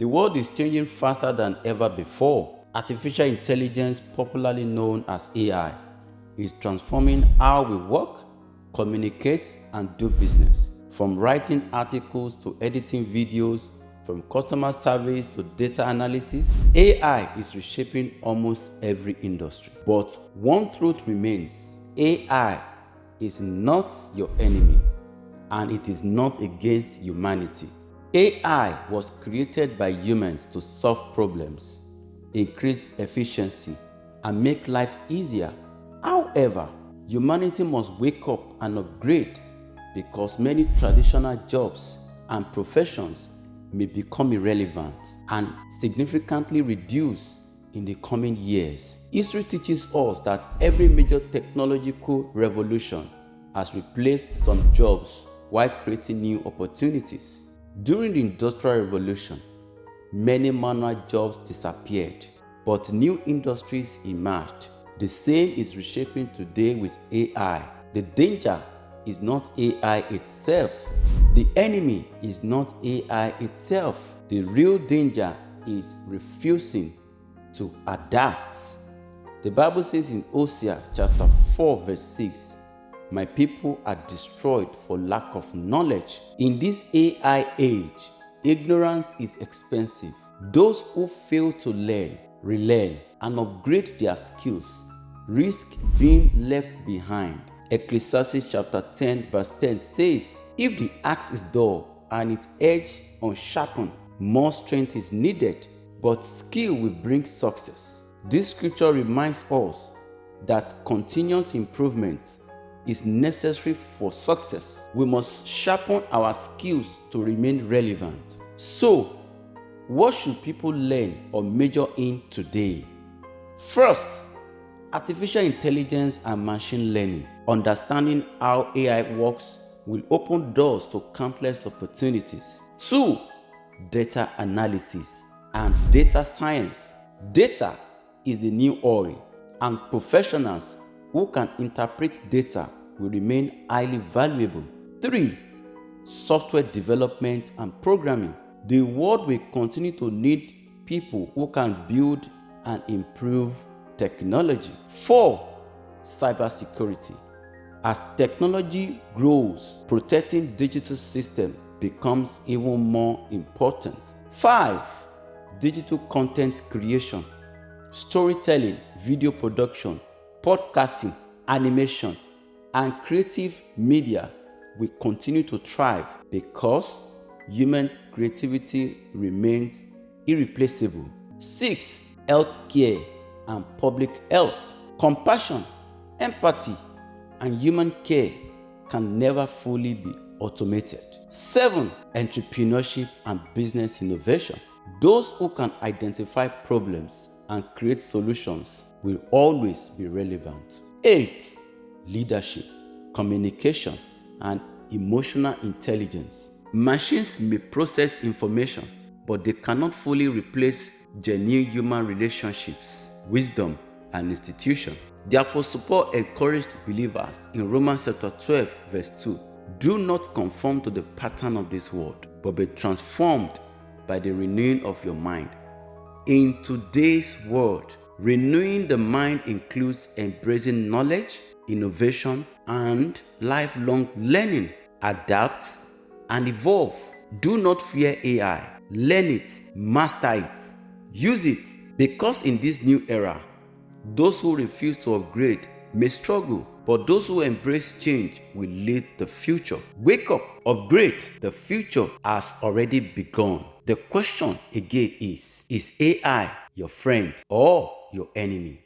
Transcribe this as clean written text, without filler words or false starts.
The world is changing faster than ever before. Artificial intelligence, popularly known as AI, is transforming how we work, communicate, and do business. From writing articles to editing videos, from customer service to data analysis, AI is reshaping almost every industry. But one truth remains: AI is not your enemy, and it is not against humanity. AI was created by humans to solve problems, increase efficiency, and make life easier. However, humanity must wake up and upgrade, because many traditional jobs and professions may become irrelevant and significantly reduce in the coming years. History teaches us that every major technological revolution has replaced some jobs while creating new opportunities. During the Industrial Revolution, many manual jobs disappeared, but new industries emerged. The same is reshaping today with AI. The danger is not AI itself. The enemy is not AI itself. The real danger is refusing to adapt. The Bible says in Hosea chapter 4 verse 6, "My people are destroyed for lack of knowledge." In this AI age, ignorance is expensive. Those who fail to learn, relearn, and upgrade their skills risk being left behind. Ecclesiastes chapter 10 verse 10 says, "If the axe is dull and its edge unsharpened, more strength is needed, but skill will bring success." This scripture reminds us that continuous improvement is necessary for success. We must sharpen our skills to remain relevant. So, what should people learn or major in today? First, artificial intelligence and machine learning. Understanding how AI works will open doors to countless opportunities. 2. Data analysis and data science. Data is the new oil, and professionals who can interpret data will remain highly valuable. 3. Software development and programming. The world will continue to need people who can build and improve technology. 4. Cybersecurity. As technology grows, protecting digital systems becomes even more important. 5. Digital content creation. Storytelling, video production, podcasting, animation, and creative media will continue to thrive because human creativity remains irreplaceable. 6. Healthcare and public health. Compassion, empathy, and human care can never fully be automated. 7. Entrepreneurship and business innovation. Those who can identify problems and create solutions will always be relevant. 8. Leadership, communication, and emotional intelligence. Machines may process information, but they cannot fully replace genuine human relationships, wisdom, and institution. The Apostle Paul encouraged believers in Romans chapter 12 verse 2, "Do not conform to the pattern of this world, but be transformed by the renewing of your mind." In today's world, renewing the mind includes embracing knowledge, innovation, and lifelong learning. Adapt and evolve. Do not fear AI. Learn it, master it, use it, because in this new era, those who refuse to upgrade may struggle, but those who embrace change will lead the future. Wake up, upgrade. The future has already begun. The question again is AI your friend or your enemy?